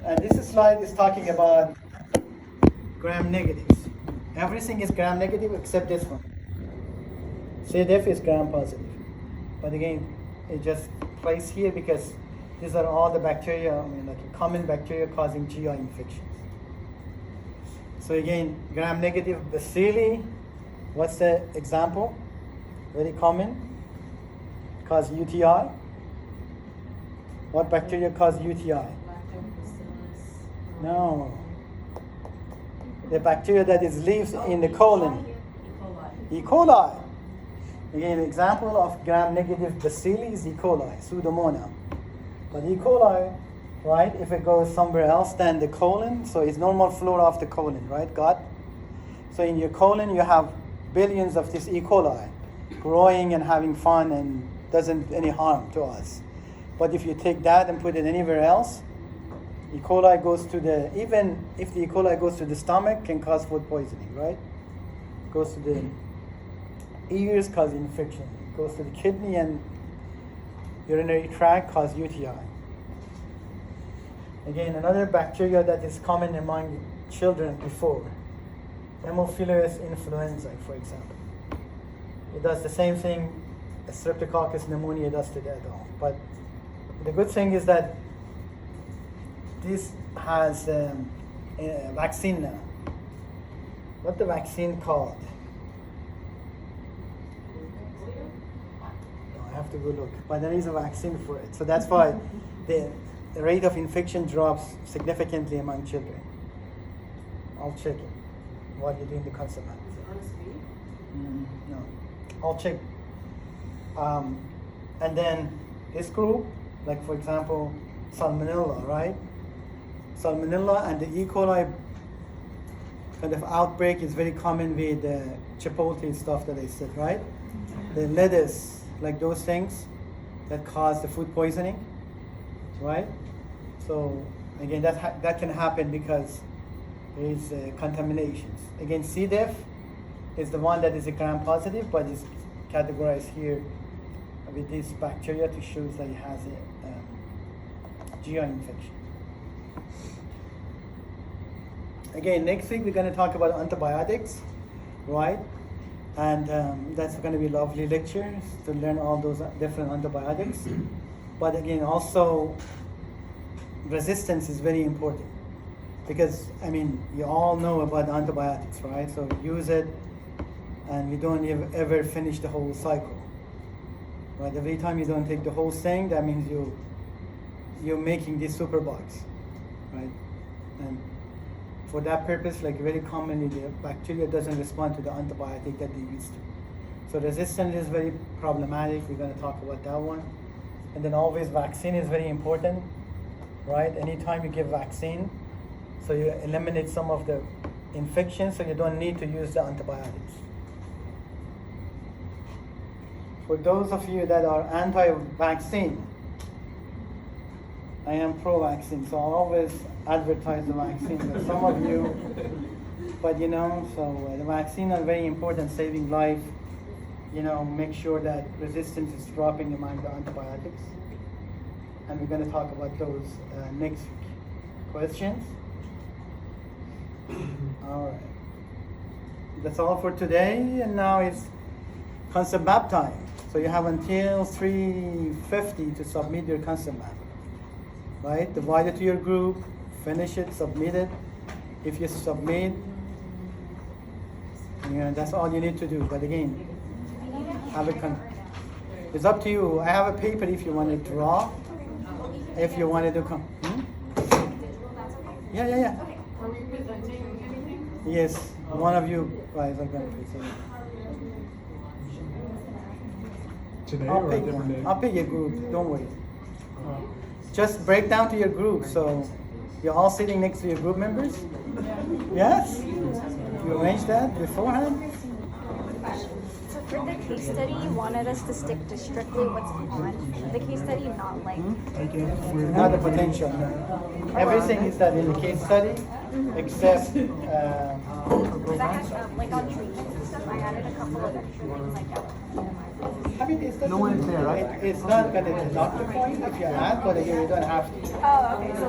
And this slide is talking about gram negatives. Everything is gram negative except this one. C. diff is gram positive. But again, it just placed here because these are all the bacteria, like common bacteria causing GI infections. So again, gram negative bacilli, what's the example? Very common, cause UTI. What bacteria cause UTI? No. The bacteria that lives in the colon. E. coli. Again, an example of gram-negative bacilli is E. coli, Pseudomonas. But E. coli, right, if it goes somewhere else than the colon, so it's normal flora of the colon, right, gut? So in your colon, you have billions of this E. coli growing and having fun and doesn't any harm to us. But if you take that and put it anywhere else, E. coli goes to the, even if the E. coli goes to the stomach, can cause food poisoning, right? Goes to the ears, cause infection. Goes to the kidney and urinary tract, cause UTI. Again, another bacteria that is common among children before, Haemophilus influenzae, for example. It does the same thing as Streptococcus pneumonia does to the adult. But the good thing is that this has a vaccine now. What the vaccine called? No, I have to go look. But there is a vaccine for it. So that's why the rate of infection drops significantly among children. I'll check it while you're doing the concept map. Is it RSV? No, I'll check. And then this group, like for example, Salmonella, right? Salmonella and the E. coli kind of outbreak is very common with the Chipotle stuff that I said, right? The lettuce, like those things that cause the food poisoning, right? So again, that can happen because there is contaminations. Again, C. diff is the one that is a gram positive, but is categorized here with this bacteria to show that it has a GI infection. Again, next week we're going to talk about antibiotics, right? And that's going to be lovely lectures to learn all those different antibiotics. But again, also resistance is very important because, I mean, you all know about antibiotics, right? So use it and you don't ever finish the whole cycle, right? Every time you don't take the whole thing, that means you're making this superbugs, right? And for that purpose, like very commonly, the bacteria doesn't respond to the antibiotic that they used to. So resistance is very problematic. We're going to talk about that one. And then always vaccine is very important, right? Anytime you give vaccine, so you eliminate some of the infections, so you don't need to use the antibiotics. For those of you that are anti-vaccine, I am pro-vaccine, so I'll always advertise the vaccine. But some of you, but you know, so the vaccine are very important, saving life. You know, make sure that resistance is dropping among the antibiotics. And we're going to talk about those next week. Questions? All right. That's all for today, and now it's concept map time. So you have until 3:50 to submit your concept map. Right? Divide it to your group, finish it, submit it. If you submit, that's all you need to do. But again, have it it's up to you. I have a paper if you want to draw. If you wanted to come. Yeah. Are we presenting anything? Yes, one of you guys are going to present. Today I'll or a pick different one. day? I'll pick your group. Don't worry. Just break down to your group. So you're all sitting next to your group members? Yes? You arranged that beforehand? So for the case study, you wanted us to stick to strictly what's on the case study, not like Not the potential. No. Everything is that in the case study, except because I had like on treatment and stuff, I added a couple of extra things like that. I mean, it's No one is there, right? It's not going to deduct the point if you add, but you don't have to. Oh, okay. So